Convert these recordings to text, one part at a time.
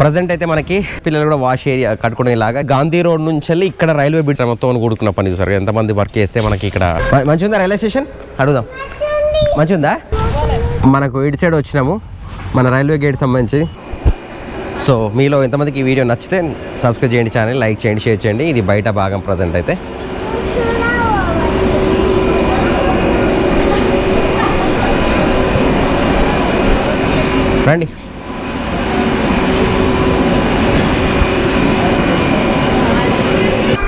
Present అయితే మనకి పిల్లలు కూడా వాష్ ఏరియా కట్టుకునేలాగా గాంధీ రోడ్ నుంచి వెళ్ళి ఇక్కడ రైల్వే బ్రిడ్జ్ మొత్తం కూడుకున్న పని చూసారు. ఎంతమంది వర్క్ చేస్తే మనకి ఇక్కడ మంచిగా ఉందా రైల్వే స్టేషన్ అడుగుదాం. మంచిగా ఉందా? మనకు ఇటు సైడ్ వచ్చినాము మన రైల్వే గేట్ సంబంధించి. సో మీలో ఎంతమందికి ఈ వీడియో నచ్చితే సబ్స్క్రైబ్ చేయండి, ఛానల్ లైక్ చేయండి, షేర్ చేయండి. ఇది బయట భాగం ప్రజెంట్ అయితే. రండి.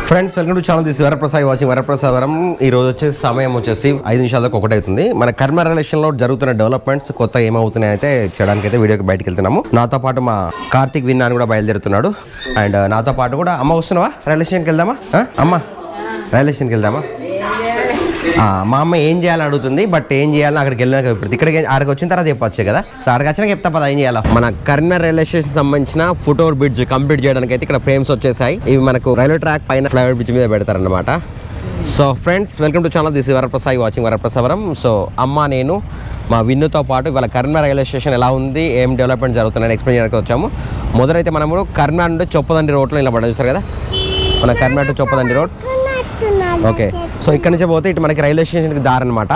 Friends welcome to channel. This Varaprasad watching వరప్రసాదవరం. ఈ రోజు వచ్చేసి సమయం వచ్చేసి 5 నిమిషాలకు ఒకటి అవుతుంది. మన కర్మ రిలేషన్లో జరుగుతున్న డెవలప్మెంట్స్ కొత్త ఏమవుతున్నాయి అయితే చేయడానికి అయితే వీడియోకి బయటకు వెళ్తున్నాము. నాతో పాటు మా కార్తిక్ విన్నా కూడా బయలుదేరుతున్నాడు. అండ్ నాతో పాటు కూడా అమ్మ వస్తున్నావా? రైల్వే స్టేషన్కి వెళ్దామా? అమ్మ రైల్వే స్టేషన్కి వెళ్దామా? మా అమ్మ ఏం చేయాలని అడుగుతుంది, బట్ ఏం చేయాలని అక్కడికి వెళ్ళినాక ఇప్పుడు ఇక్కడికి ఆడికి వచ్చిన తర్వాత చెప్పచ్చు కదా. సో అక్కడికి వచ్చినాక చెప్తా పదా ఏం చేయాలి. మన కరీంనగర్ రైల్వే స్టేషన్ సంబంధించిన ఫుట్ ఓవర్ బ్రిడ్జ్ కంప్లీట్ చేయడానికి అయితే ఇక్కడ ఫ్రేమ్స్ వచ్చేసాయి. ఇవి మనకు రైల్వే ట్రాక్ పైన ఫ్లైఓవర్ బ్రిడ్జ్ మీద పెడతారనమాట. So friends welcome to channel. This Varaprasad watching వరప్రసాదవరం. సో అమ్మ నేను మా విన్నుతో పాటు ఇవాళ కరీంనగర్ రైల్వే స్టేషన్ ఎలా ఉంది, ఏం డెవలప్మెంట్ జరుగుతుందని ఎక్స్ప్లెయిన్ చేయడానికి వచ్చాము. మొదలైతే మనము కరీంనగర్ నుండి చొప్పదండి రోడ్లో ఇలా పడ్డా చూస్తారు కదా. మన Karimnagar to Choppadandi road. Okay, so ఇక్కడ నుంచి పోతే ఇటు మనకి రైల్వే స్టేషన్కి దారి అనమాట.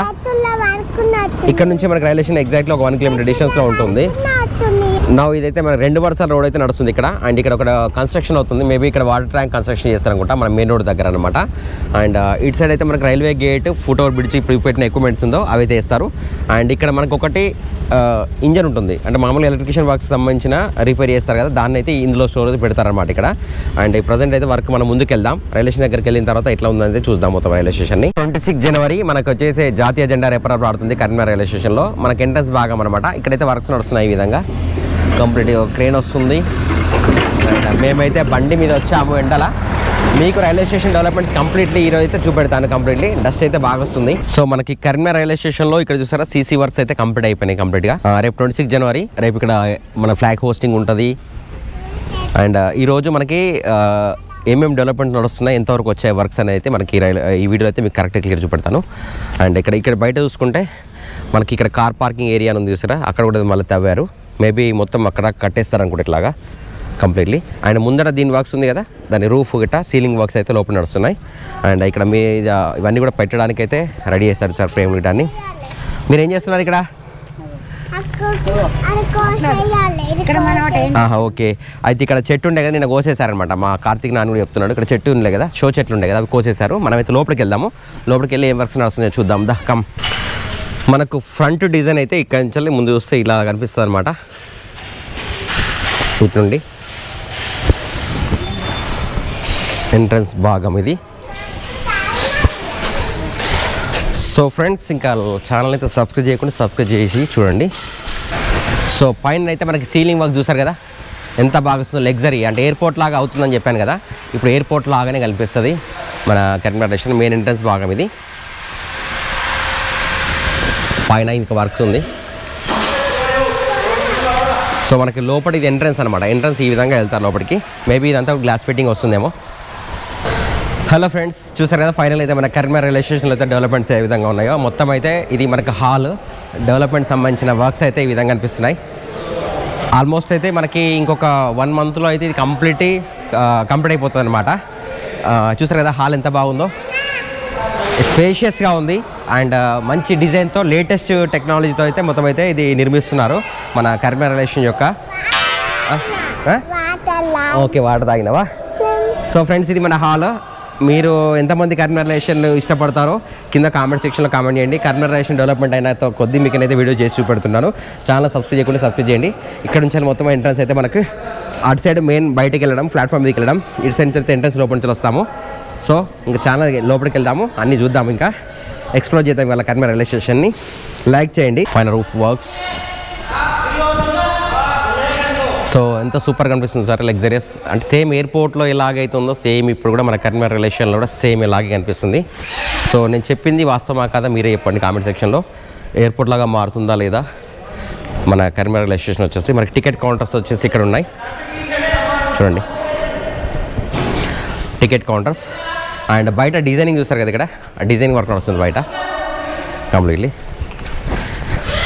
ఇక్కడ నుంచి మనకి రైల్వే స్టేషన్ ఎగ్జాక్ట్లీ ఒక 1 కిలోమీటర్ డిస్టెన్స్లో ఉంటుంది. నా ఇదైతే మన 2 వరుసల రోడ్ అయితే నడుస్తుంది ఇక్కడ. అండ్ ఇక్కడ ఒక కన్స్ట్రక్షన్ అవుతుంది. మేబీ ఇక్కడ వాటర్ ట్యాంక్ కన్స్ట్రక్షన్ చేస్తారనుకుంటా మన మెయిన్ రోడ్ దగ్గర అనమాట. అండ్ ఇటు సైడ్ అయితే మనకి railway gate, foot over bridge ఇప్పుడు పెట్టిన ఎక్విప్మెంట్స్ ఉందో అవి అయితే వేస్తారు. అండ్ ఇక్కడ మనకు ఒకటి ఇంజన్ ఉంటుంది, అంటే మామూలుగా ఎలక్ట్రిషియన్ వర్క్స్ సంబంధించిన రిపేర్ చేస్తారు కదా, దాన్ని అయితే ఇందులో స్టోరేజ్ పెడతారనమాట ఇక్కడ. అండ్ ప్రజెంట్ అయితే వర్క్ మనం ముందుకు వెళ్దాం. రైల్వే స్టేషన్ దగ్గరికి వెళ్ళిన తర్వాత ఎట్లా ఉందంటే చూద్దాం మొత్తం రైల్వే స్టేషన్ని. 26 జనవరి మనకు వచ్చేసి జాతీయ జెండా రెపరెపలాడుతుంది కరీంనగర్ రైల్వే స్టేషన్లో. మనకి ఎంట్రన్స్ భాగం అనమాట. ఇక్కడైతే వర్క్స్ నడుస్తున్నాయి. ఈ విధంగా కంప్లీట్ క్రేన్ వస్తుంది. మేమైతే బండి మీద వచ్చాము ఎండల. మీకు రైల్వే స్టేషన్ డెవలప్మెంట్స్ కంప్లీట్లీ ఈరోజు అయితే చూపెడతాను. కంప్లీట్లీ డస్ట్ అయితే బాగా వస్తుంది. సో మనకి కరీంనగర్ రైల్వే స్టేషన్లో ఇక్కడ చూసారా సీసీ వర్క్స్ అయితే కంప్లీట్ అయిపోయినాయి కంప్లీట్గా. రైపు 26 జనవరి రేపు ఇక్కడ మన ఫ్లాగ్ హోస్టింగ్ ఉంటుంది. అండ్ ఈరోజు మనకి ఏమేమి డెవలప్మెంట్ నడుస్తున్నాయి, ఎంతవరకు వచ్చాయి వర్క్స్ అనేది అయితే మనకి ఈ వీడియోలో అయితే మీకు కరెక్ట్గా క్లియర్ చూపెడతాను. అండ్ ఇక్కడ బయట చూసుకుంటే మనకి ఇక్కడ కార్ పార్కింగ్ ఏరియా ఉంది చూసారా, అక్కడ కూడా మళ్ళీ తవ్వారు. మేబీ మొత్తం అక్కడ కట్టేస్తారు అనుకుంటే ఇట్లాగా కంప్లీట్లీ. అండ్ ముందర దీని వర్క్స్ ఉంది కదా, దాని రూఫ్ గిట్ట సీలింగ్ వర్క్స్ అయితే లోపల నడుస్తున్నాయి. అండ్ ఇక్కడ మీ ఇవన్నీ కూడా పెట్టడానికి అయితే రెడీ చేస్తారు సార్ ఫ్రేమ్ గిటాన్ని. మీరు ఏం చేస్తున్నారు ఇక్కడ? ఓకే, అయితే ఇక్కడ చెట్టు ఉండే కదా నిన్న కోసేసారనమాట. మా కార్తీక్ నాన్న కూడా చెప్తున్నాడు ఇక్కడ చెట్టు ఉండే కదా, షో చెట్లు ఉండే కదా, అవి కోసేశారు. మనమైతే లోపలికి వెళ్దాము. లోపలికి వెళ్ళి ఏం వర్క్స్ నడుస్తుందో చూద్దాం. దా కమ్. మనకు ఫ్రంట్ డిజైన్ అయితే ఇక్కడ నుంచి ముందు చూస్తే ఇలా కనిపిస్తుంది అనమాట. ఇట్లుండి ఎంట్రన్స్ భాగం ఇది. సో ఫ్రెండ్స్ ఇంకా ఛానల్ అయితే సబ్స్క్రైబ్ చేయకుండా సబ్స్క్రైబ్ చేసి చూడండి. సో పైన అయితే మనకి సీలింగ్ వర్క్ చూసారు కదా ఎంత బాగా వస్తుందో. లగ్జరీ అంటే ఎయిర్పోర్ట్ లాగా అవుతుందని చెప్పాను కదా, ఇప్పుడు ఎయిర్పోర్ట్ లాగానే కనిపిస్తుంది మన కరీంనగర్ స్టేషన్ మెయిన్ ఎంట్రన్స్ భాగం ఇది. పైన ఇంకా వర్క్స్ ఉంది. సో మనకి లోపల ఇది ఎంట్రన్స్ అనమాట. ఎంట్రన్స్ ఈ విధంగా వెళ్తారు లోపలికి. మేబీ ఇదంతా గ్లాస్ ఫిట్టింగ్ వస్తుందేమో. హలో ఫ్రెండ్స్, చూసారు కదా ఫైనల్ అయితే మన కరీంనగర్ రైల్వే స్టేషన్లో అయితే డెవలప్మెంట్స్ ఏ విధంగా ఉన్నాయో. మొత్తం అయితే ఇది మనకి హాల్ డెవలప్మెంట్ సంబంధించిన వర్క్స్ అయితే ఈ విధంగా అనిపిస్తున్నాయి. ఆల్మోస్ట్ అయితే మనకి ఇంకొక 1 మంత్లో అయితే ఇది కంప్లీట్ అయిపోతుంది అనమాట. చూసారు కదా హాల్ ఎంత బాగుందో, స్పేషియస్గా ఉంది. అండ్ మంచి డిజైన్తో లేటెస్ట్ టెక్నాలజీతో అయితే మొత్తం అయితే ఇది నిర్మిస్తున్నారు మన కరీంనగర్ రైల్వే స్టేషన్ యొక్క. ఓకే, వాటర్ తాగినవా? సో ఫ్రెండ్స్ ఇది మన హాల్. మీరు ఎంతమంది కరీంనగర్ రైల్వే స్టేషన్ ఇష్టపడతారో కింద కామెంట్ సెక్షన్లో కామెంట్ చేయండి. కరీంనగర్ రైల్వే స్టేషన్ డెవలప్మెంట్ అయిన కొద్ది మీకు అయితే వీడియో చేసి చూపెడుతున్నాను. ఛానల్ సబ్స్క్రైబ్ చేయకుండా సబ్స్క్రైబ్ చేయండి. ఇక్కడ నుంచి మొత్తం ఎంట్రన్స్ అయితే మనకు అటు సైడ్ మెయిన్ బయటకు వెళ్ళడం, ప్లాట్ఫామ్ మీదకి వెళ్ళడం, ఇటు సైడ్ నుంచి అయితే ఎంట్రన్స్ లోపల నుంచి వస్తాము. సో ఇంకా ఛానల్ లోపలికి వెళ్దాము, అన్నీ చూద్దాము, ఇంకా ఎక్స్ప్లోర్ చేద్దాం ఇవాళ కరీంనగర్ రైల్వే స్టేషన్ని. లైక్ చేయండి. Final roof works. సో ఎంత సూపర్గా కనిపిస్తుంది సార్, లగ్జరియస్. అంటే సేమ్ ఎయిర్పోర్ట్లో ఎలాగైతుందో సేమ్ ఇప్పుడు కూడా మన కరీంనగర్ రైల్వే స్టేషన్లో కూడా సేమ్ ఇలాగే కనిపిస్తుంది. సో నేను చెప్పింది వాస్తవమా కాదా మీరే చెప్పండి కామెంట్ సెక్షన్లో. ఎయిర్పోర్ట్ లాగా మారుతుందా లేదా మన కరీంనగర్ రైల్వే స్టేషన్ వచ్చేసి. మనకి టికెట్ కౌంటర్స్ వచ్చేసి ఇక్కడ ఉన్నాయి చూడండి, టికెట్ కౌంటర్స్. అండ్ బయట డిజైనింగ్ చూస్తారు కదా, ఇక్కడ డిజైనింగ్ వర్క్ నడుస్తుంది బయట కంప్లీట్లీ.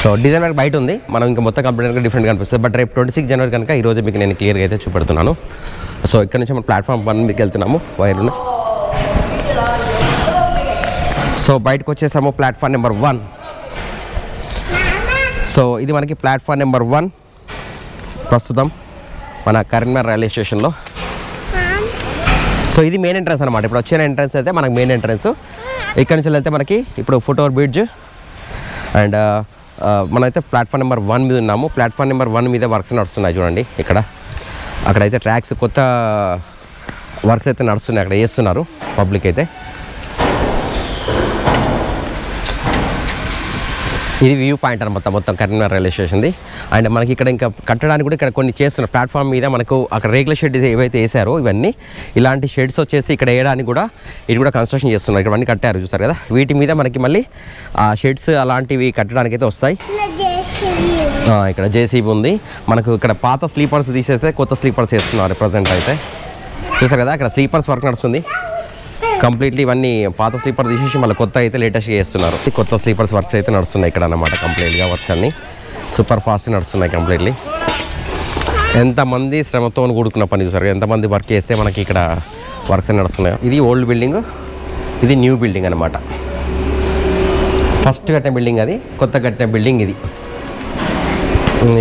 సో డిజైన్ వర్క్ బయట ఉంది, మనం ఇంకా మొత్తం కంప్లీట్గా డిఫరెంట్ కనిపిస్తుంది. బట్ రేపు 26 జనవరి కనుక ఈరోజు మీకు నేను క్లియర్గా అయితే చూపెడుతున్నాను. సో ఇక్కడ నుంచి మనం ప్లాట్ఫామ్ 1 మీదకి వెళ్తున్నాము వైర్లు. సో బయటకు వచ్చేసాము ప్లాట్ఫామ్ నెంబర్ 1. సో ఇది మనకి ప్లాట్ఫామ్ నెంబర్ 1 ప్రస్తుతం మన కరీంనగర్ రైల్వే స్టేషన్లో. సో ఇది మెయిన్ ఎంట్రన్స్ అనమాట. ఇప్పుడు వచ్చిన ఎంట్రన్స్ అయితే మనకి మెయిన్ ఎంట్రన్స్. ఇక్కడ నుంచి వెళ్తే మనకి ఇప్పుడు ఫుట్ ఓవర్ బ్రిడ్జ్ అండ్ మనమైతే ప్లాట్ఫామ్ నెంబర్ 1 మీద ఉన్నాము. ప్లాట్ఫామ్ నెంబర్ 1 మీద వర్క్స్ నడుస్తున్నాయి చూడండి. అక్కడైతే ట్రాక్స్ కొత్త వర్క్స్ అయితే నడుస్తున్నాయి, అక్కడ చేస్తున్నారు పబ్లిక్ అయితే. ఇది వ్యూ పాయింట్ అనమాట మొత్తం కరీంనగర్ రైల్వే స్టేషన్ది. అండ్ మనకి ఇక్కడ ఇంకా కట్టడానికి కూడా ఇక్కడ కొన్ని చేస్తున్నారు. ప్లాట్ఫామ్ మీద మనకు అక్కడ రేకుల షెడ్ ఏవైతే వేసారో ఇవన్నీ ఇలాంటి షెడ్స్ వచ్చేసి ఇక్కడ వేయడానికి కూడా ఇది కూడా కన్స్ట్రక్షన్ చేస్తున్నారు. ఇక్కడ అన్నీ కట్టారు చూస్తారు కదా. వీటి మీద మనకి మళ్ళీ ఆ షెడ్స్ అలాంటివి కట్టడానికి అయితే వస్తాయి. ఇక్కడ జేసీబీ ఉంది. మనకు ఇక్కడ పాత స్లీపర్స్ తీసేస్తే కొత్త స్లీపర్స్ వేస్తున్నారు ప్రజెంట్ అయితే. చూసారు కదా అక్కడ స్లీపర్స్ వర్క్ నడుస్తుంది కంప్లీట్లీ. ఇవన్నీ పాత స్లీపర్ తీసేసి మళ్ళీ కొత్త అయితే లేటెస్ట్గా చేస్తున్నారు. కొత్త స్లీపర్స్ వర్క్స్ అయితే నడుస్తున్నాయి ఇక్కడ అన్నమాట. కంప్లీట్గా వర్క్స్ అన్నీ సూపర్ ఫాస్ట్ నడుస్తున్నాయి కంప్లీట్లీ. ఎంతమంది శ్రమతో కూడుకున్న పని చూసారు, ఎంతమంది వర్క్ చేస్తే మనకి ఇక్కడ వర్క్స్ నడుస్తున్నాయి. ఇది ఓల్డ్ బిల్డింగ్, ఇది న్యూ బిల్డింగ్ అనమాట. ఫస్ట్ కట్టిన బిల్డింగ్ అది, కొత్త కట్టిన బిల్డింగ్ ఇది.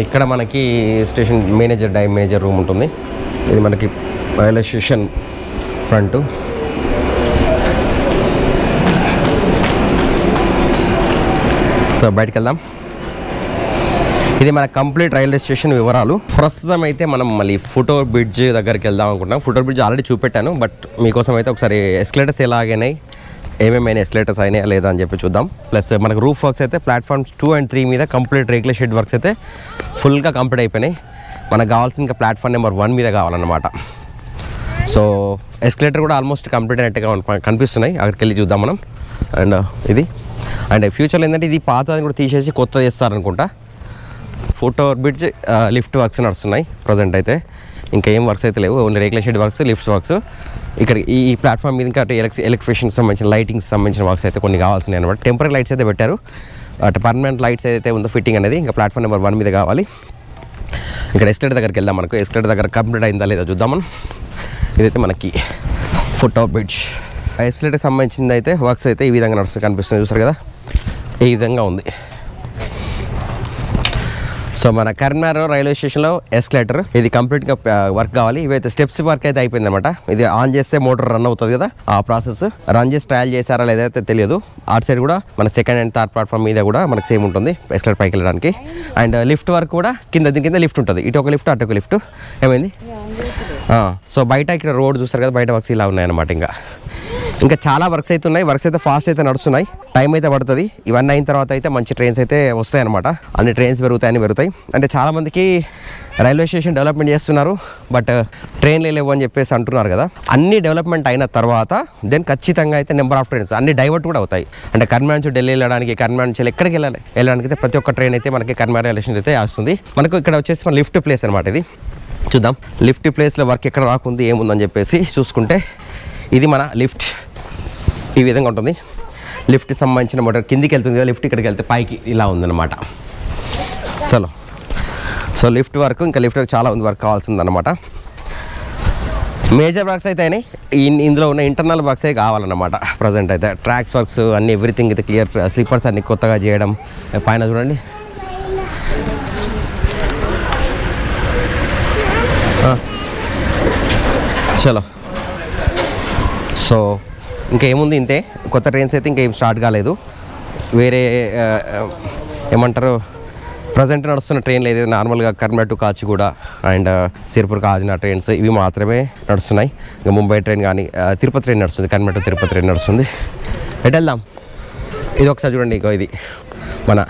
ఇక్కడ మనకి స్టేషన్ మేనేజర్ రూమ్ ఉంటుంది. ఇది మనకి రైల్వే స్టేషన్ ఫ్రంట్. సో బయటకు వెళ్దాం. ఇది మన కంప్లీట్ రైల్వే స్టేషన్ వివరాలు. ప్రస్తుతం అయితే మనం మళ్ళీ ఫుట్ ఓవర్ బ్రిడ్జ్ దగ్గరికి వెళ్దాం అనుకుంటున్నాం. ఫుట్ ఓవర్ బ్రిడ్జ్ ఆల్రెడీ చూపెట్టాను, బట్ మీకోసం అయితే ఒకసారి ఎస్కలేటర్స్ ఎలాగైనాయి, ఏమేమైనా ఎస్కలేటర్స్ అయినాయా లేదా అని చెప్పి చూద్దాం. ప్లస్ మనకు రూఫ్ వర్క్స్ అయితే ప్లాట్ఫామ్స్ 2 and 3 మీద కంప్లీట్ రేకుల షెడ్ వర్క్స్ అయితే ఫుల్గా కంప్లీట్ అయిపోయినాయి. మనకు కావాల్సిన ఇంకా ప్లాట్ఫామ్ నెంబర్ 1 మీద కావాలన్నమాట. సో ఎస్కలేటర్ కూడా ఆల్మోస్ట్ కంప్లీట్ అయినట్టుగా కనిపిస్తున్నాయి. అక్కడికి వెళ్ళి చూద్దాం మనం. అండ్ ఇది అండ్ ఫ్యూచర్లో ఏంటంటే ఇది పాతది కూడా తీసేసి కొత్త చేస్తారనుకుంటా. Foot over bridge lift works నడుస్తున్నాయి ప్రజెంట్ అయితే. ఇంకా ఏం వర్క్స్ అయితే లేవు, ఓన్లీ రేకుల షెడ్ వర్క్స్, లిఫ్ట్స్ వర్క్స్. ఇక్కడ ఈ ప్లాట్ఫామ్ మీద ఇంకా ఎలక్ట్రిఫికేషన్కి సంబంధించిన లైటింగ్స్ సంబంధించిన వర్క్స్ అయితే కొన్ని కావాల్సినాయి అనమాట. టెంపరీ లైట్స్ అయితే పెట్టారు. అటు పర్మనెంట్ లైట్స్ అయితే ఉందో ఫిట్టింగ్ అనేది ఇంకా ప్లాట్ఫామ్ నెంబర్ 1 మీద కావాలి. ఇక్కడ ఎస్కలేటర్ దగ్గరికి వెళ్దాం. మనకు ఎస్కలేటర్ దగ్గర కంప్లీట్ అయిందా లేదా చూద్దాం మనం. ఇదైతే మనకి ఫుట్ ఓవర్ బ్రిడ్జ్. ఎస్కలేటర్కి సంబంధించింది అయితే వర్క్స్ అయితే ఈ విధంగా నడుస్తుంది, కనిపిస్తుంది చూసారు కదా, ఈ విధంగా ఉంది. సో మన కరీంనగర్ రైల్వే స్టేషన్లో ఎస్కలేటర్ ఇది కంప్లీట్గా వర్క్ కావాలి. ఇవైతే స్టెప్స్ వర్క్ అయితే అయిపోయింది అనమాట. ఇది ఆన్ చేస్తే మోటార్ రన్ అవుతుంది కదా, ఆ ప్రాసెస్ రన్ చేసి ట్రయల్ చేశారా లేదైతే తెలియదు. అటు సైడ్ కూడా మన సెకండ్ అండ్ థర్డ్ ప్లాట్ఫామ్ మీద కూడా మనకు సేమ్ ఉంటుంది ఎస్కలేటర్ పైకి వెళ్ళడానికి. అండ్ లిఫ్ట్ వర్క్ కూడా దీని కింద లిఫ్ట్ ఉంటుంది. ఇటు ఒక లిఫ్ట్ అటు ఒక లిఫ్ట్. ఏమైంది? సో బయట ఇక్కడ రోడ్ చూస్తారు కదా, బయట వర్క్స్ ఇలా ఉన్నాయన్నమాట. ఇంకా చాలా వర్క్స్ అయితే ఉన్నాయి. వర్క్స్ అయితే ఫాస్ట్ అయితే నడుస్తున్నాయి, టైం అయితే పడుతుంది. ఇవన్నీ అయిన తర్వాత అయితే మంచి ట్రైన్స్ అయితే వస్తాయి అనమాట. అన్ని ట్రైన్స్ పెరుగుతాయి. అంటే చాలామందికి రైల్వే స్టేషన్ డెవలప్మెంట్ చేస్తున్నారు, బట్ ట్రైన్లు లేవు అని చెప్పేసి అంటున్నారు కదా. అన్ని డెవలప్మెంట్ అయిన తర్వాత దెన్ ఖచ్చితంగా అయితే నెంబర్ ఆఫ్ ట్రైన్స్ అన్ని డైవర్ట్ కూడా అవుతాయి. అంటే కరీంనగర్ నుంచి ఢిల్లీ వెళ్ళడానికి, కరీంనగర్ నుంచి ఎక్కడికి వెళ్ళడానికి అయితే ప్రతి ఒక్క ట్రైన్ అయితే మనకి కరీంనగర్ రైల్వే స్టేషన్ అయితే వస్తుంది. మనకు ఇక్కడ వచ్చేసి మన లిఫ్ట్ ప్లేస్ అనమాట. ఇది చూద్దాం లిఫ్ట్ ప్లేస్లో వర్క్ ఎక్కడ రాకుంది ఏముందని చెప్పేసి చూసుకుంటే, ఇది మన లిఫ్ట్ ఈ విధంగా ఉంటుంది. లిఫ్ట్ సంబంధించిన మోటార్ కిందికి వెళ్తుంది కదా, లిఫ్ట్ ఇక్కడికి వెళ్తే పైకి ఇలా ఉందన్నమాట. సో లిఫ్ట్ వర్క్ ఇంకా లిఫ్ట్ చాలా ఉంది, వర్క్ కావాల్సి ఉందన్నమాట. మేజర్ వర్క్స్ అయితే అయినాయి. ఇందులో ఉన్న ఇంటర్నల్ వర్క్సే కావాలన్నమాట ప్రజెంట్ అయితే. ట్రాక్స్ వర్క్స్ అన్ని ఎవ్రీథింగ్ అయితే క్లియర్. స్లీపర్స్ అన్ని కొత్తగా చేయడం. పైన చూడండి చలో. సో ఇంకా ఏముంది, ఇంతే. కొత్త ట్రైన్స్ అయితే ఇంకేం స్టార్ట్ కాలేదు. వేరే ఏమంటారు ప్రజెంట్ నడుస్తున్న ట్రైన్లు ఏదైతే నార్మల్గా కరీంనగర్ టు కాచిగూడ అండ్ సిర్పూర్ కాజినా ట్రైన్స్ ఇవి మాత్రమే నడుస్తున్నాయి. ఇంకా ముంబై ట్రైన్ కానీ తిరుపతి ట్రైన్ నడుస్తుంది, కరీంనగర్ టు తిరుపతి ట్రైన్ నడుస్తుంది. ఎటు వెళ్దాం? ఇది ఒకసారి చూడండి. ఇది మన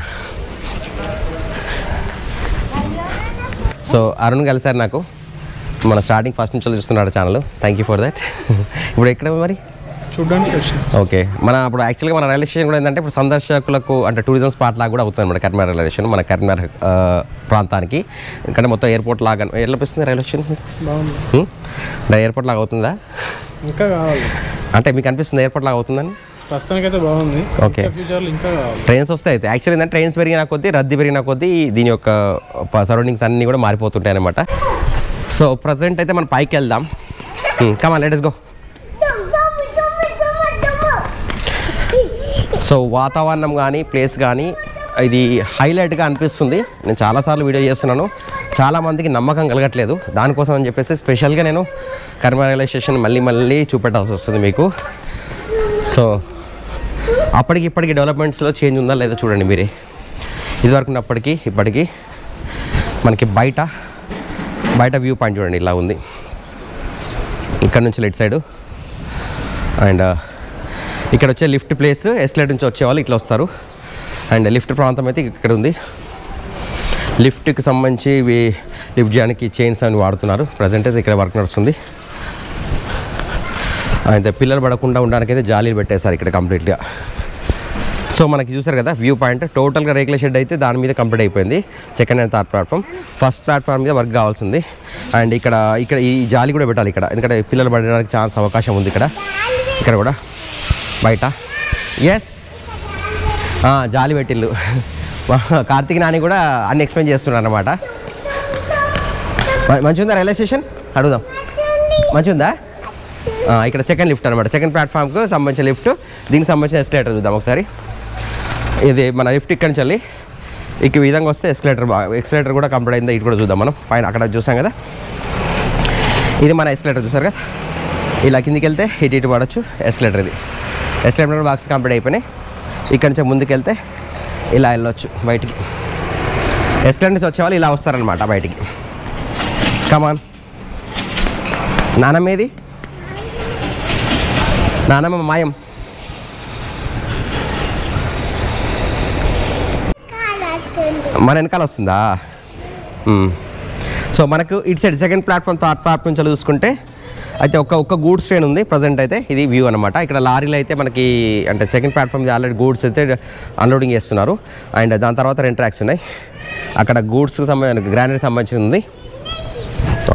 సో అరుణ్ కలిసారు నాకు, మన స్టార్టింగ్ ఫస్ట్ నుంచి చూస్తున్నాడు channel. Thank you for that. ఇప్పుడు ఎక్కడ మరి చూడడానికి? ఓకే. మన ఇప్పుడు యాక్చువల్గా మన రైల్వే స్టేషన్ కూడా ఏంటంటే ఇప్పుడు సందర్శకులకు అంటే టూరిజం స్పాట్ లాగా కూడా అవుతుంది మన కరీంనగర్ రైల్వే స్టేషన్, మన కరీంనగర్ ప్రాంతానికి. ఎందుకంటే మొత్తం ఎయిర్పోర్ట్ లాగా ఎట్లా అనిపిస్తుంది రైల్వే స్టేషన్? బాగుంది. ఎయిర్పోర్ట్ లాగా అవుతుందా? ఇంకా కావాలి అంటే మీకు అనిపిస్తుంది ఎయిర్పోర్ట్ లాగా అవుతుందని? ప్రస్తుతానికైతే బాగుంది. ఓకే, ఫ్యూచర్లో ఇంకా ట్రైన్స్ వస్తాయి. అయితే యాక్చువల్లీ ఏంటంటే ట్రైన్స్ పెరిగిన కొద్దీ రద్దీ పెరిగిన కొద్దీ దీని యొక్క సరౌండింగ్స్ అన్నీ కూడా మారిపోతుంటాయి అనమాట. సో ప్రజెంట్ అయితే మనం పైకి వెళ్దాం. Come on let's go. సో వాతావరణం కానీ ప్లేస్ కానీ ఇది హైలైట్గా అనిపిస్తుంది. నేను చాలాసార్లు వీడియో చేస్తున్నాను, చాలామందికి నమ్మకం కలగట్లేదు. దానికోసం అని చెప్పేసి స్పెషల్గా నేను కర్మ రైల్వే స్టేషన్ మళ్ళీ చూపెట్టాల్సి వస్తుంది మీకు. సో అప్పటికి ఇప్పటికి డెవలప్మెంట్స్లో చేంజ్ ఉందా లేదా చూడండి మీరే. ఇదివరకు ఉన్నప్పటికీ ఇప్పటికీ మనకి బయట వ్యూ పాయింట్ చూడండి ఇలా ఉంది. ఇక్కడ నుంచి లెఫ్ట్ సైడు అండ్ ఇక్కడ వచ్చే లిఫ్ట్ ప్లేస్ ఎస్లేట్ నుంచి వచ్చేవాళ్ళు ఇట్లా వస్తారు. అండ్ లిఫ్ట్ ప్రాంతం అయితే ఇక్కడ ఉంది. లిఫ్ట్కి సంబంధించి లిఫ్ట్ చేయడానికి చైన్స్ అని వాడుతున్నారు. ప్రజెంట్ అయితే ఇక్కడ వర్క్ నడుస్తుంది. అయితే పిల్లలు పడకుండా ఉండడానికి అయితే జాలీలు పెట్టేశారు ఇక్కడ కంప్లీట్గా. సో మనకి చూసారు కదా వ్యూ పాయింట్ టోటల్గా రేకుల షెడ్ అయితే దాని మీద కంప్లీట్ అయిపోయింది. Second and third platform. First platform మీద వర్క్ కావాల్సింది. అండ్ ఇక్కడ ఈ జాలి కూడా పెట్టాలి ఇక్కడ, ఎందుకంటే పిల్లలు పడడానికి ఛాన్స్ అవకాశం ఉంది ఇక్కడ కూడా బయట. ఎస్ జాలి పెట్టిల్లు. కార్తీక్ నాని కూడా అన్ని ఎక్స్ప్లెయిన్ చేస్తున్నారు అన్నమాట. మంచిగా రైల్వే స్టేషన్ అడుగుదాం. మంచిగా ఇక్కడ సెకండ్ లిఫ్ట్ అనమాట. సెకండ్ ప్లాట్ఫామ్కు సంబంధించిన లిఫ్ట్, దీనికి సంబంధించిన ఎస్కలేటర్ చూద్దాం ఒకసారి. ఇది మన లిఫ్ట్ ఇక్కడ నుంచి వెళ్ళి ఈ విధంగా వస్తే ఎస్కలేటర్ కూడా కంప్లీట్ అయిందా ఇటు కూడా చూద్దాం మనం. పైన అక్కడ చూసాం కదా, ఇది మన ఎస్కలేటర్ చూసారు కదా. ఇలా కిందికి వెళ్తే ఇటు పడవచ్చు. ఎస్కలేటర్ ఇది ఎస్కలేటర్ బాక్స్ కంప్లీట్ అయిపోయినాయి. ఇక్కడ నుంచి ముందుకు వెళ్తే ఇలా వెళ్ళొచ్చు బయటికి. ఎస్కలేటర్ నుంచి వచ్చేవాళ్ళు ఇలా వస్తారనమాట బయటికి. కమాన్ నానమ్మేది, నానమ్మ మాయం. మన వెనకాల వస్తుందా? సో మనకు ఇటు side second platform third platform నుంచి చూసుకుంటే అయితే ఒక్క గూడ్స్ ట్రైన్ ఉంది ప్రజెంట్ అయితే. ఇది వ్యూ అనమాట. ఇక్కడ లారీలు అయితే మనకి అంటే సెకండ్ ప్లాట్ఫామ్ ఆల్రెడీ గూడ్స్ అయితే అన్లోడింగ్ చేస్తున్నారు. అండ్ దాని తర్వాత 2 ట్రాక్స్ ఉన్నాయి. అక్కడ గూడ్స్కి సంబంధించిన గ్రానైట్ సంబంధించి ఉంది.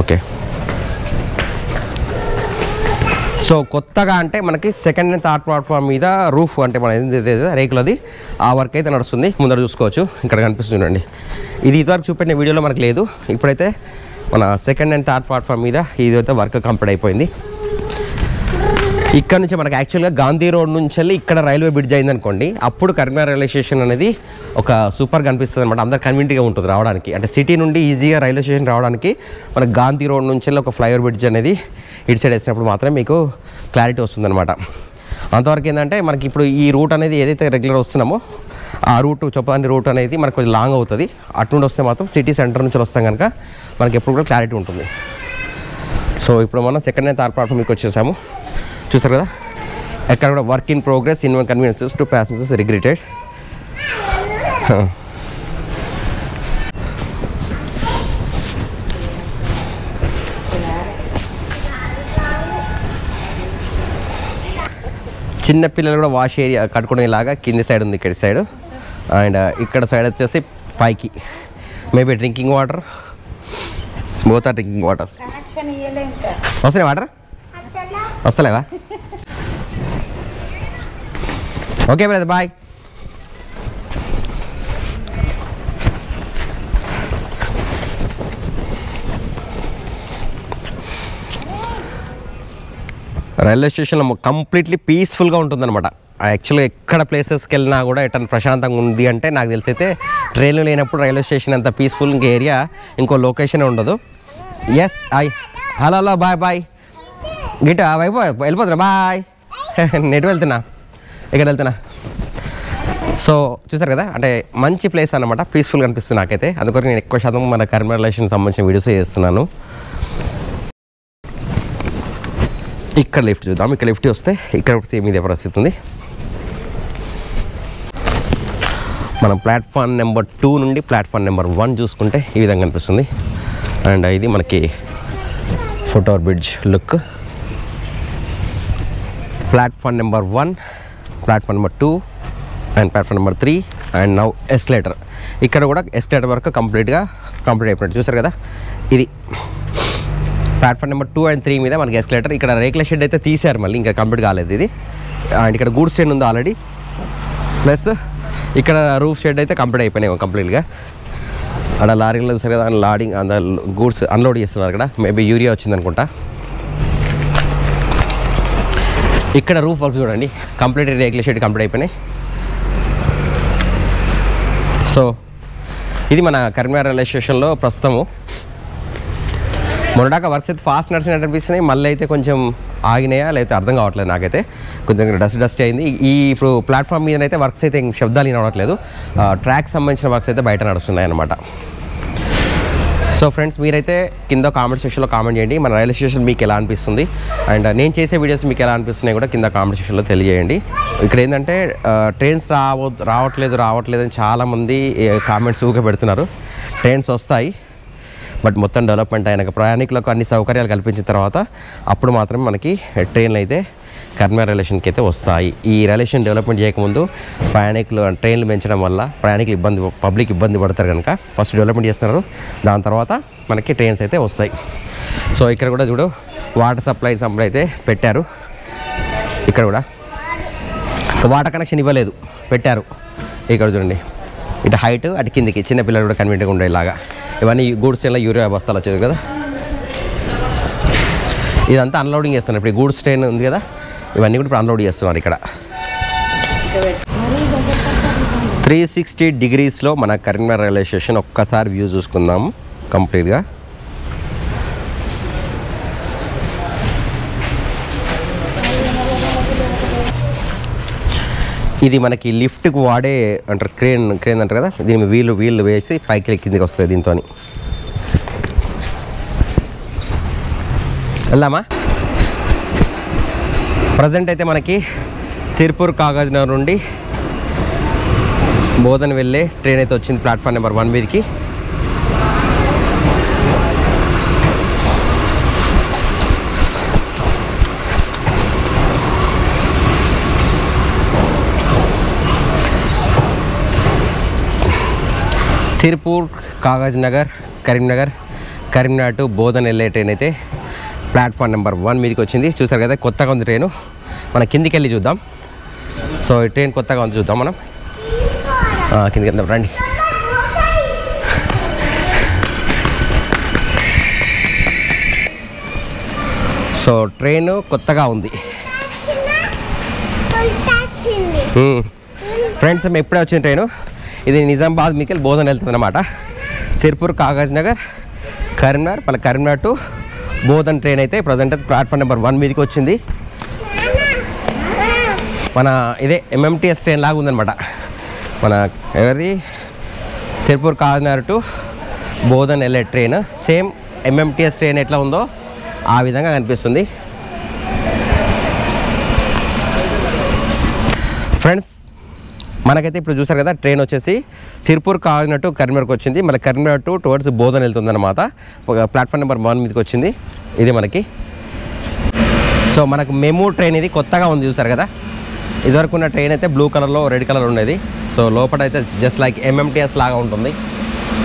ఓకే, సో కొత్తగా అంటే మనకి సెకండ్ అండ్ థర్డ్ ప్లాట్ఫామ్ మీద రూఫ్ అంటే మన ఏదైతే రేకులది ఆ వర్క్ అయితే నడుస్తుంది. ముందర చూసుకోవచ్చు, ఇక్కడ కనిపిస్తుందండి. ఇది ఇదివరకు చూపెట్టిన వీడియోలో మనకు లేదు. ఇప్పుడైతే మన సెకండ్ అండ్ థర్డ్ ప్లాట్ఫామ్ మీద ఇదైతే వర్క్ కంప్లీట్ అయిపోయింది. ఇక్కడ నుంచి మనకి యాక్చువల్గా గాంధీ రోడ్ నుంచి వెళ్ళి ఇక్కడ రైల్వే బ్రిడ్జ్ అయిందనుకోండి, అప్పుడు కరీంనగర్ రైల్వే స్టేషన్ అనేది ఒక సూపర్గా అనిపిస్తుంది అనమాట. అందరు కన్వీనియంట్గా ఉంటుంది రావడానికి. అంటే సిటీ నుండి ఈజీగా రైల్వే స్టేషన్ రావడానికి మనకి గాంధీ రోడ్ నుంచి వెళ్ళి ఒక ఫ్లైఓవర్ బ్రిడ్జ్ అనేది ఇటు సైడ్ వేసినప్పుడు మాత్రమే మీకు క్లారిటీ వస్తుందన్నమాట. అంతవరకు ఏంటంటే మనకి ఇప్పుడు ఈ రూట్ అనేది ఏదైతే రెగ్యులర్ వస్తున్నామో ఆ రూట్ చొప్పని రూట్ అనేది మనకు కొంచెం లాంగ్ అవుతుంది. అటు నుండి వస్తే మాత్రం సిటీ సెంటర్ నుంచి వస్తాం కనుక మనకి ఎప్పుడు కూడా క్లారిటీ ఉంటుంది. సో ఇప్పుడు మనం సెకండ్ అండ్ థర్డ్ ప్లాట్ఫామ్కి వచ్చేసాము. చూసారు కదా, ఎక్కడ కూడా work in progress, inconveniences to passengers regretted. చిన్న పిల్లలు కూడా వాష్ ఏరియా కట్టుకునేలాగా కింది సైడ్ ఉంది, ఇక్కడ సైడ్. అండ్ ఇక్కడ సైడ్ వచ్చేసి పైకి maybe drinking water, both are drinking waters. వస్తున్నాయి వాటర్? వస్తలేవా? Okay brother, bye. రైల్వే స్టేషన్లో కంప్లీట్లీ పీస్ఫుల్గా ఉంటుందన్నమాట. యాక్చువల్గా ఎక్కడ ప్లేసెస్కి వెళ్ళినా కూడా ఎట్లా ప్రశాంతంగా ఉంది అంటే నాకు తెలిసి అయితే ట్రైన్లో లేనప్పుడు రైల్వే స్టేషన్ అంత పీస్ఫుల్ ఇంక ఏరియా ఇంకో లొకేషన్ ఉండదు. ఎస్ హలో బాయ్ గిట వైపు వెళ్ళిపోతున్నా, బాయ్. నెట్ వెళ్తున్నా, ఇక్కడ వెళ్తున్నా. సో చూసారు కదా, అంటే మంచి ప్లేస్ అన్నమాట, పీస్ఫుల్గా అనిపిస్తుంది నాకైతే. అందుకొరకు నేను ఎక్కువ శాతం మన కరీంనగర్ రైల్వే సంబంధించిన వీడియోస్ చేస్తున్నాను. ఇక్కడ లిఫ్ట్ చూద్దాం. ఇక్కడ లిఫ్ట్ వస్తే ఇక్కడ సేమ్ ఇదే పరిస్థితి ఉంది. మనం ప్లాట్ఫామ్ నెంబర్ 2 నుండి ప్లాట్ఫామ్ నెంబర్ 1 చూసుకుంటే ఈ విధంగా కనిపిస్తుంది. అండ్ ఇది మనకి foot over bridge look. Platform number 1, platform number 2 and platform number 3 and now escalator. ఇక్కడ కూడా ఎస్కలేటర్ వర్క్ కంప్లీట్ అయిపోయినట్టు చూసారు కదా. ఇది ప్లాట్ఫామ్ నెంబర్ 2 అండ్ 3 మీద మనకి ఎస్కలేటర్. ఇక్కడ రేకుల షెడ్ అయితే తీశారు, మళ్ళీ ఇంకా కంప్లీట్ కాలేదు ఇది. అండ్ ఇక్కడ గూడ్స్ ట్రైన్ ఉంది ఆల్రెడీ, ప్లస్ ఇక్కడ రూఫ్ షెడ్ అయితే కంప్లీట్ అయిపోయినాయి కంప్లీట్గా. అక్కడ లారీలో చూసారు కదా లాడింగ్ అంత గూడ్స్ అన్లోడ్ చేస్తున్నారు. అక్కడ మేబీ యూరియా వచ్చింది అనుకుంటా. ఇక్కడ రూఫ్ వర్క్ చూడండి, కంప్లీట్ రేకుల షెడ్ కంప్లీట్ అయిపోయినాయి. సో ఇది మన కరీంనగర్ రైల్వే స్టేషన్లో ప్రస్తుతము. మొన్నదాకా వర్క్స్ అయితే ఫాస్ట్ నడిచినట్టు అనిపిస్తున్నాయి, మళ్ళీ అయితే కొంచెం ఆగినాయా లేకపోతే అర్థం కావట్లేదు నాకైతే. కొంచెం డస్ట్ అయింది. ఈ ఇప్పుడు ప్లాట్ఫామ్ మీద అయితే వర్క్స్ అయితే శబ్దాలు వినవట్లేదు. ట్రాక్ సంబంధించిన వర్క్స్ అయితే బయట నడుస్తున్నాయి అన్నమాట. సో ఫ్రెండ్స్, మీరైతే కింద కామెంట్ సెక్షన్లో కామెంట్ చేయండి మన రైల్వే స్టేషన్ మీకు ఎలా అనిపిస్తుంది, అండ్ నేను చేసే వీడియోస్ మీకు ఎలా అనిపిస్తున్నాయి కూడా కింద కామెంట్ సెక్షన్లో తెలియజేయండి. ఇక్కడ ఏంటంటే ట్రైన్స్ రావట్లేదు అని చాలామంది కామెంట్స్ ఊగా పెడుతున్నారు. ట్రైన్స్ వస్తాయి, బట్ మొత్తం డెవలప్మెంట్ అయినాక ప్రయాణికులకు అన్ని సౌకర్యాలు కల్పించిన తర్వాత అప్పుడు మాత్రమే మనకి ట్రైన్లు అయితే కరీంనగర్ రైల్వే స్టేషన్కి అయితే వస్తాయి. ఈ రైల్వే స్టేషన్ డెవలప్మెంట్ చేయకముందు ప్రయాణికులు ట్రైన్లు పెంచడం వల్ల ప్రయాణికులు పబ్లిక్ ఇబ్బంది పడతారు కనుక ఫస్ట్ డెవలప్మెంట్ చేస్తున్నారు, దాని తర్వాత మనకి ట్రైన్స్ అయితే వస్తాయి. సో ఇక్కడ కూడా చూడు వాటర్ సప్లై అయితే పెట్టారు. ఇక్కడ కూడా వాటర్ కనెక్షన్ ఇవ్వలేదు, పెట్టారు. ఇక్కడ చూడండి ఇటు హైట్ అటు కిందికి చిన్నపిల్లలు కూడా కన్వీనియంట్గా ఉండేలాగా. ఇవన్నీ గూడ్స్ ట్రైన్లో యూరియా బస్తాలు వచ్చేది కదా, ఇదంతా అన్లోడింగ్ చేస్తున్నారు. ఇప్పుడు గూడ్స్ ట్రైన్ ఉంది కదా, ఇవన్నీ కూడా ఇప్పుడు అన్లోడ్ చేస్తున్నారు. ఇక్కడ 360 డిగ్రీస్లో మన కరీంనగర్ రైల్వే స్టేషన్ ఒక్కసారి వ్యూ చూసుకుందాము కంప్లీట్గా. ఇది మనకి లిఫ్ట్కి వాడే అంటారు, క్రేన్ అంటారు కదా, దీని వీళ్ళు వేసి పైకి కిందికి వస్తుంది. దీంతో వెళ్దామా? ప్రజెంట్ అయితే మనకి సిర్పూర్ కాగజ్ నగర్ నుండి బోధన్ వెళ్ళే ట్రైన్ అయితే వచ్చింది ప్లాట్ఫామ్ నెంబర్ 1 మీదకి. సిర్పూర్ కాగజ్ నగర్ కరీంనగర్ టు బోధన్ వెళ్ళే ట్రైన్ అయితే ప్లాట్ఫామ్ నెంబర్ 1 మీదకి వచ్చింది. చూసారు కదా, కొత్తగా ఉంది ట్రైను. మనం కిందికి వెళ్ళి చూద్దాం. సో ఈ ట్రైన్ కొత్తగా ఉంది, చూద్దాం మనం. కిందికి వెళ్దాం రండి. సో ట్రైన్ కొత్తగా ఉంది ఫ్రెండ్స్. మేము ఎప్పుడే వచ్చిన ట్రైను ఇది నిజామాబాద్ మీకెళ్ళి బోధన్ వెళ్తుంది అన్నమాట. సిర్పూర్ కాగజ్ నగర్ కరీంనగర్ టు బోధన్ ట్రైన్ అయితే ప్రజెంట్ అయితే ప్లాట్ఫామ్ నెంబర్ 1 మీదకి వచ్చింది. మన ఇదే ఎంఎంటీఎస్ ట్రైన్ లాగా ఉందన్నమాట. మన ఎవరిది సిర్పూర్ కాగజ్ నగర్ టు బోధన్ వెళ్ళే ట్రైన్ సేమ్ ఎంఎంటీఎస్ ట్రైన్ ఎట్లా ఉందో ఆ విధంగా కనిపిస్తుంది. ఫ్రెండ్స్, మనకైతే ఇప్పుడు చూసారు కదా, ట్రైన్ వచ్చేసి సిర్పూర్ కాగజ్ నగర్ టు కరీంనగర్కి వచ్చింది. మళ్ళీ కరీంనగర్ టు టువర్డ్స్ బోధన్ వెళ్తుంది అనమాట. ప్లాట్ఫామ్ నెంబర్ 1 మీదకి వచ్చింది ఇది మనకి. సో మనకు మెమూ ట్రైన్ ఇది కొత్తగా ఉంది, చూసారు కదా. ఇదివరకు ఉన్న ట్రైన్ అయితే బ్లూ కలర్లో రెడ్ కలర్ ఉండేది. సో లోపల అయితే జస్ట్ లైక్ ఎంఎంటీఎస్ లాగా ఉంటుంది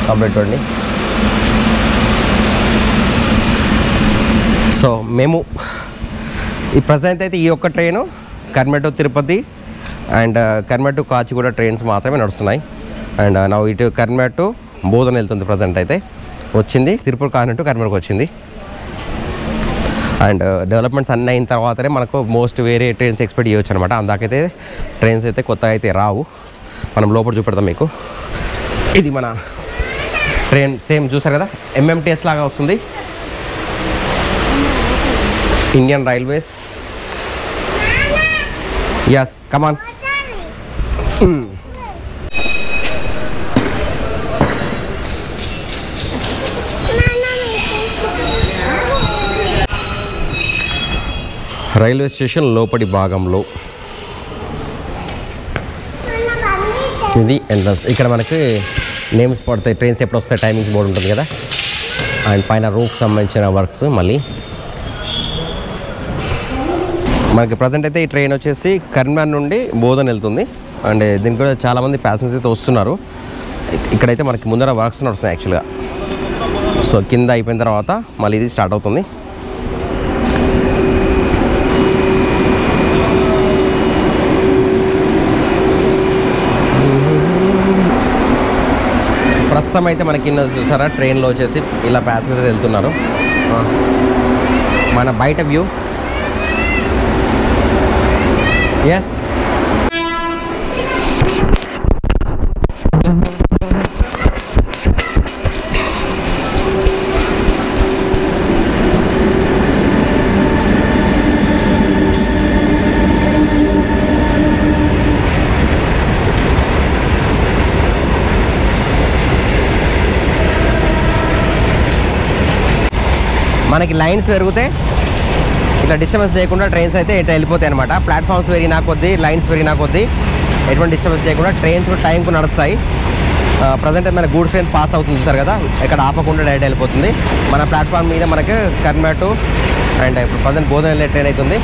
కంప్లీట్ చూడండి. సో మేము ఈ ప్రజెంట్ అయితే ఈ ఒక్క train Karimnagar to Tirupati and Karimnagar to Kacheguda trains మాత్రమే నడుస్తున్నాయి. అండ్ నా ఇటు కరీంనగర్ టు బోధన్ వెళ్తుంది ప్రజెంట్ అయితే వచ్చింది. సిర్పూర్ కాగజ్ టు కరీంనగర్కి వచ్చింది. అండ్ డెవలప్మెంట్స్ అన్నీ అయిన తర్వాతనే మనకు మోస్ట్ వేరే ట్రైన్స్ ఎక్స్పెక్ట్ చేయవచ్చు అనమాట. అందాకైతే ట్రైన్స్ అయితే కొత్తగా అయితే రావు. మనం లోపల చూపెడతాం మీకు. ఇది మన ట్రైన్ సేమ్ చూసారు కదా, ఎంఎంటీఎస్ లాగా వస్తుంది. Indian railways. ఎస్, కమాన్. రైల్వే స్టేషన్ లోపలి భాగంలో ఇది ఎంట్రన్స్. ఇక్కడ మనకి నేమ్స్ పడతాయి, ట్రైన్స్ ఎప్పుడు వస్తాయి, టైమింగ్స్ బోర్డు ఉంటుంది కదా. అండ్ పైన రూఫ్ సంబంధించిన వర్క్స్. మళ్ళీ మనకి ప్రజెంట్ అయితే ఈ ట్రైన్ వచ్చేసి కరీంనగర్ నుండి బోధన్ వెళ్తుంది. అండ్ దీనికి కూడా చాలామంది ప్యాసింజర్స్ అయితే వస్తున్నారు. ఇక్కడైతే మనకి ముందర వర్క్స్ నడుస్తున్నాయి యాక్చువల్గా. సో కింద అయిపోయిన తర్వాత మళ్ళీ ఇది స్టార్ట్ అవుతుంది. ప్రస్తుతం అయితే మనకి చూసారా ట్రైన్లో వచ్చేసి ఇలా ప్యాసింజర్స్ వెళ్తున్నారు. మన బయట వ్యూ. ఎస్ మనకి లైన్స్ పెరిగితే ఇట్లా డిస్టర్బెన్స్ లేకుండా ట్రైన్స్ అయితే ఇట్లా వెళ్ళిపోతాయి అనమాట. ప్లాట్ఫామ్స్ పెరిగినా కొద్దీ లైన్స్ పెరిగినా కొద్దీ ఎటువంటి డిస్టర్బెన్స్ లేకుండా ట్రైన్స్ టైంకు నడుస్తాయి. ప్రజెంట్ మన గూడ్స్ ట్రైన్ పాస్ అవుతుంది చూస్తారు కదా, ఇక్కడ ఆపకుండా డైరెక్ట్ వెళ్ళిపోతుంది. మన ప్లాట్ఫామ్ మీద మనకి కర్మా టు అండ్ ఇప్పుడు ప్రజెంట్ బోధన వెళ్ళే ట్రైన్ అవుతుంది.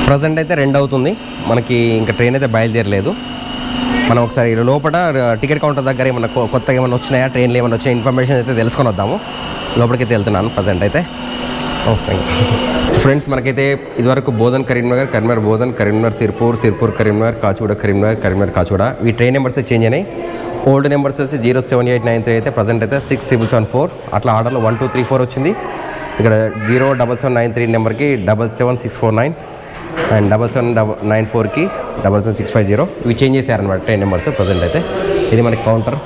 ప్రజెంట్ అయితే 2 అవుతుంది మనకి, ఇంకా ట్రైన్ అయితే బయలుదేరలేదు. మనం ఒకసారి లోపల టికెట్ కౌంటర్ దగ్గర ఏమన్నా కొత్తగా ఏమైనా వచ్చినాయా, ట్రైన్లు ఏమైనా వచ్చాయి ఇన్ఫర్మేషన్ అయితే తెలుసుకొని వద్దాము. లోపలికైతే వెళ్తున్నాను ప్రజెంట్ అయితే. ఫ్రెండ్స్ మనకైతే ఇదివరకు బోధన్ కరీంనగర్, కరీంనగర్ బోధన్, కరీంనగర్ సిర్పూర్, సిర్పూర్ కరీంనగర్, కాచిగూడ కరీంనగర్, కరీంనగర్ కాచిగూడ ఈ ట్రైన్ నెంబర్స్ చేంజ్ అయినాయి. ఓల్డ్ నెంబర్స్ వచ్చి 07893 అయితే ప్రజెంట్ అయితే 6774 అట్లా ఆర్డర్లో 1234 వచ్చింది. ఇక్కడ 07793 నెంబర్కి 77649 అండ్ 7794కి 77650 ఇవి చేంజ్ చేశారనమాట ట్రైన్ నెంబర్స్ ప్రజెంట్ అయితే. ఇది మనకి కౌంటర్.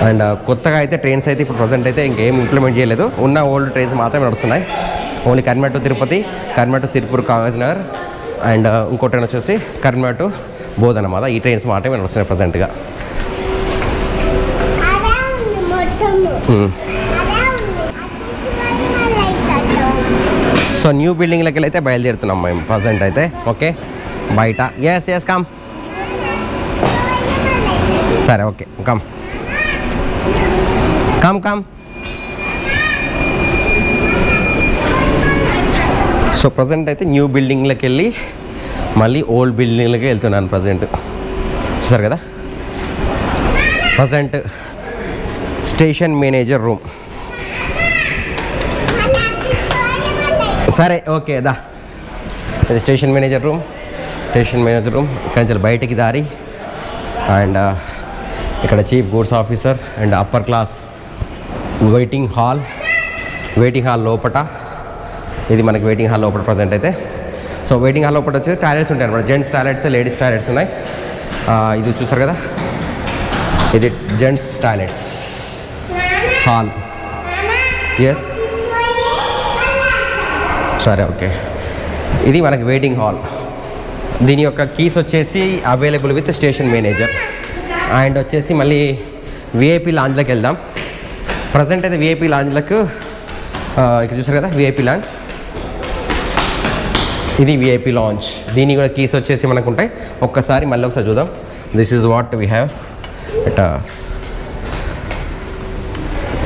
అండ్ కొత్తగా అయితే ట్రైన్స్ అయితే ఇప్పుడు ప్రజెంట్ అయితే ఇంకేం ఇంప్లిమెంట్ చేయలేదు. ఉన్న ఓల్డ్ ట్రైన్స్ మాత్రమే నడుస్తున్నాయి. Only Karimnagar to Tirupati, Karimnagar to Sirpur Kagaznagar and ఇంకో ట్రైన్ వచ్చేసి కరీంనగర్ టు బోధన్ అన్నమాట. ఈ ట్రైన్స్ మాత్రమే నడుస్తున్నాయి ప్రజెంట్గా. సో న్యూ బిల్డింగ్లకి అయితే బయలుదేరుతున్నాం మేము ప్రజెంట్ అయితే. ఓకే బయట ఎస్ కమ్ సరే okay come come come. So present అయితే న్యూ బిల్డింగ్లకి వెళ్ళి మళ్ళీ ఓల్డ్ బిల్డింగ్లకి వెళ్తున్నాను ప్రజెంట్. చూసారు కదా ప్రజెంట్ స్టేషన్ మేనేజర్ రూమ్. సరే ఓకే దా, ఇది station manager room. Station manager room ఇక్కడ నుంచి బయటికి దారి. అండ్ ఇక్కడ chief goods officer and upper class waiting hall. Waiting hall లోపల ఇది మనకి వెయిటింగ్ హాల్ లోపల ప్రజెంట్ అయితే. సో వెయిటింగ్ హాల్ లోపల వచ్చేసి టాయిలెట్స్ ఉంటాయి అనమాట. జెంట్స్ టాయిలెట్స్, లేడీస్ టాయిలెట్స్ ఉన్నాయి. ఇది చూసారు కదా, ఇది జెంట్స్ టాయిలెట్స్ హాల్. ఎస్ సరే ఓకే, ఇది మనకి వెయిటింగ్ హాల్. దీని యొక్క కీస్ వచ్చేసి available with station manager. And వచ్చేసి మళ్ళీ విఐపీ లాంజ్లోకి వెళ్దాం. ప్రజెంట్ అయితే విఐపీ లాంజ్లకు ఇక్కడ చూసారు కదా విఐపీ లాంజ్, ఇది విఐపీ లాంజ్. దీని కూడా కీస్ వచ్చేసి మనకు ఉంటాయి. ఒక్కసారి మళ్ళీ ఒకసారి చూద్దాం. This is what we have at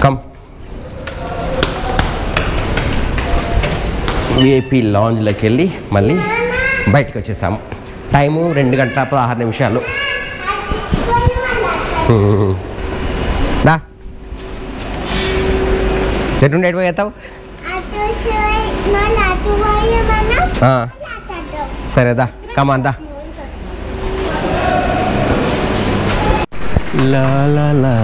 come. VIP లాంజ్లోకి వెళ్ళి మళ్ళీ బయటకు వచ్చేసాము. టైము 2:16 దా ఎటుండి ఎటు పోతావు? సరేదా కమాందా. లా లా లా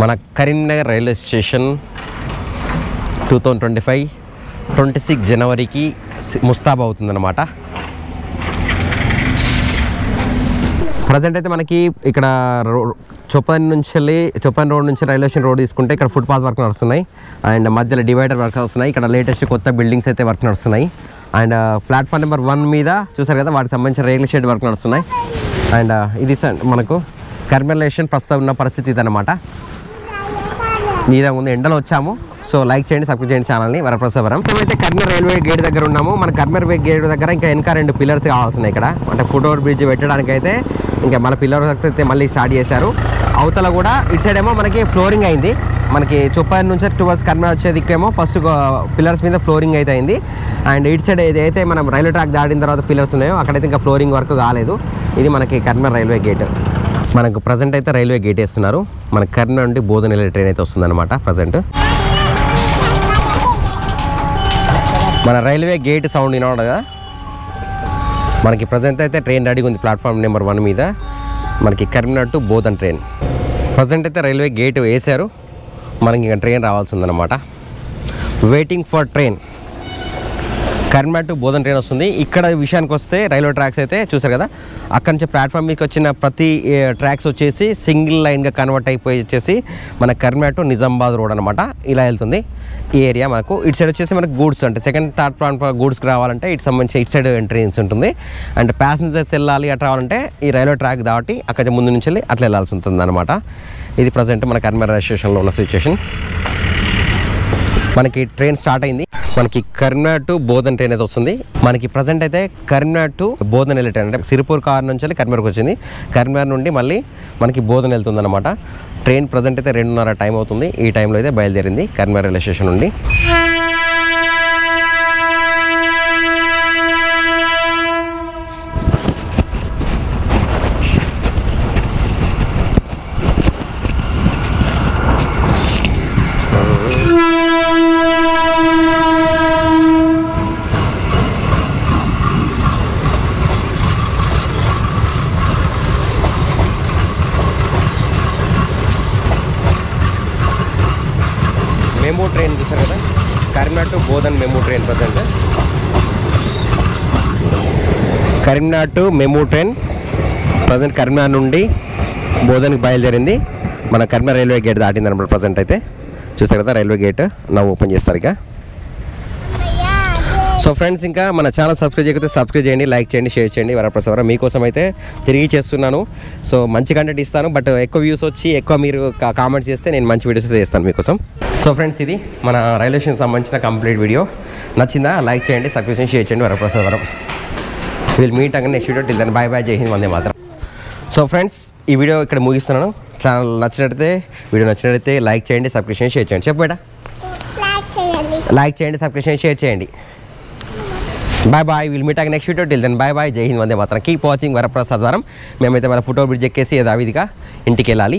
మన కరీంనగర్ రైల్వే స్టేషన్ 2025 26 జనవరికి ముస్తాబ్ అవుతుందన్నమాట. ప్రజెంట్ అయితే మనకి ఇక్కడ చొప్పన్ రోడ్ నుంచి రైల్వే స్టేషన్ రోడ్ తీసుకుంటే ఇక్కడ ఫుట్పాత్ వర్క్ నడుస్తున్నాయి. అండ్ మధ్యలో డివైడర్ వర్క్ వస్తున్నాయి. ఇక్కడ లేటెస్ట్ కొత్త బిల్డింగ్స్ అయితే వర్క్ నడుస్తున్నాయి. అండ్ ప్లాట్ఫామ్ నెంబర్ 1 మీద చూసారు కదా, వాటికి సంబంధించిన రైల్వే షెడ్ వర్క్ నడుస్తున్నాయి. అండ్ ఇది మనకు కరీంనగర్ స్టేషన్ ప్రస్తుతం ఉన్న పరిస్థితి ఇదన్నమాట. మీద ముందు ఎండలో వచ్చాము. సో లైక్ చేయండి, సబ్స్క్రైబ్ చేయండి ఛానల్ని వరప్రసావరం. అయితే కరీంనగర్ రైల్వే గేట్ దగ్గర ఉన్నాము. మన కరీంనగర్ గేట్ దగ్గర ఇంకా 2 పిల్లర్స్ కావాల్సినాయి ఇక్కడ. అంటే ఫుట్ ఓవర్ బ్రిడ్జ్ పెట్టడానికి అయితే ఇంకా మన పిల్లర్స్ అయితే మళ్ళీ స్టార్ట్ చేశారు. అవతల కూడా ఇటు సైడ్ ఏమో మనకి ఫ్లోరింగ్ అయింది. మనకి చొప్పాయి నుంచి టువర్డ్స్ కరీంనగర్ వచ్చే దిక్కేమో ఫస్ట్ పిల్లర్స్ మీద ఫ్లోరింగ్ అయితే అయింది. అండ్ ఇటు సైడ్ ఏదైతే మనం రైల్వే ట్రాక్ దాటిన తర్వాత పిల్లర్స్ ఉన్నాయో అక్కడైతే ఇంకా ఫ్లోరింగ్ వర్క్ కాలేదు. ఇది మనకి కరీంనగర్ రైల్వే గేట్. మనకు ప్రజెంట్ అయితే రైల్వే గేట్ వేస్తున్నారు. మన కర్నూలు నుండి బోధన వెళ్ళే ట్రైన్ అయితే వస్తుందన్నమాట. ప్రజెంట్ మన రైల్వే గేట్ సౌండ్ వినవడగా మనకి ప్రజెంట్ అయితే ట్రైన్ రెడీగా ఉంది. ప్లాట్ఫామ్ నెంబర్ 1 మీద మనకి Karimnagar to Bodhan train. Present అయితే రైల్వే గేట్ వేశారు. మనకి ఇంకా ట్రైన్ రావాల్సి ఉందన్నమాట. Waiting for train. Karimnagar to Bodhan train వస్తుంది. ఇక్కడ విషయానికి వస్తే రైల్వే ట్రాక్స్ అయితే చూసారు కదా, అక్కడి నుంచి ప్లాట్ఫామ్ మీకు వచ్చిన ప్రతి ట్రాక్స్ వచ్చేసి సింగిల్ లైన్గా కన్వర్ట్ అయిపోయి వచ్చేసి మన కరీంనగర్ టు నిజామాబాద్ రోడ్ అనమాట. ఇలా వెళ్తుంది ఈ ఏరియా. మనకు ఇటు సైడ్ వచ్చేసి మనకు గూడ్స్ అంటే సెకండ్ థర్డ్ ప్లాట్ఫామ్ గూడ్స్కి రావాలంటే ఇటు సంబంధించి ఇటు సైడ్ ఎంట్రీన్స్ ఉంటుంది. అండ్ ప్యాసింజర్స్ వెళ్ళాలి అట్లా రావాలంటే ఈ రైల్వే ట్రాక్ దాటి అక్కడ ముందు నుంచి వెళ్ళి అట్లా వెళ్ళాల్సి ఉంటుంది అనమాట. ఇది ప్రజెంట్ మన కరీంనగర్ రైల్వే స్టేషన్లో ఉన్న సిచ్యువేషన్. మనకి ట్రైన్ స్టార్ట్ అయింది. మనకి కరీంనగర్ టు బోధన్ ట్రైన్ అయితే వస్తుంది. మనకి ప్రజెంట్ అయితే కరీంనగర్ టు బోధన్ వెళ్ళే ట్రైన్ అంటే సిరిపూర్ కార్ నుంచి వెళ్ళి కరీంనగర్కి వచ్చింది. కరీంనగర్ నుండి మళ్ళీ మనకి బోధన్ వెళ్తుంది అనమాట. ట్రైన్ ప్రజెంట్ అయితే 2:30 టైం అవుతుంది. ఈ టైంలో అయితే బయలుదేరింది కరీంనగర్ రైల్వే స్టేషన్ నుండి. మెమో ట్రైన్ చూసారు కదా, Karimnagar to Bodhan memo train. Present Karimnagar to memo train present Karimnagar నుండి బోధన్కి బయలుదేరింది. మన కరీంనగర్ రైల్వే గేట్ దాటింది అనమాట. ప్రజెంట్ అయితే చూసారు కదా, రైల్వే గేట్ నా ఓపెన్ చేస్తారు ఇక. సో ఫ్రెండ్స్, ఇంకా మన ఛానల్ సబ్స్క్రైబ్ చేయకపోతే సబ్స్క్రైబ్ చేయండి, లైక్ చేయండి, షేర్ చేయండి. వరప్రసాద్ మీకోసం అయితే తిరిగి చేస్తున్నాను. సో మంచి కంటెంట్ ఇస్తాను, బట్ ఎక్కువ వ్యూస్ వచ్చి ఎక్కువ మీరు కామెంట్స్ చేస్తే నేను మంచి వీడియోస్ అయితే చేస్తాను మీకోసం. సో ఫ్రెండ్స్, ఇది మన రైల్వే స్టేషన్ సంబంధించిన కంప్లీట్ వీడియో. నచ్చిందా? లైక్ చేయండి, సబ్స్క్రైబ్ చేయండి, షేర్ చేయండి. Varaprasad will meet again next video. Till then bye bye, Jai Hind, Vande Mataram. So friends, ఈ వీడియో ఇక్కడ ముగిస్తున్నాను. ఛానల్ వీడియో నచ్చినట్లయితే లైక్ చేయండి, సబ్స్క్రైబ్ చేయండి, షేర్ చేయండి. చెప్పు బేటా, లైక్ చేయండి, సబ్స్క్రైబ్ చేయండి, షేర్ చేయండి. Bye bye, will meet next video. Till then bye bye, Jai Hind, Vande Mataram. Keep watching Varaprasad. మేమైతే మన ఫుట్ఓవర్ బ్రిడ్జ్ ఎక్కేసి యథావిధిగా ఇంటికి వెళ్ళాలి.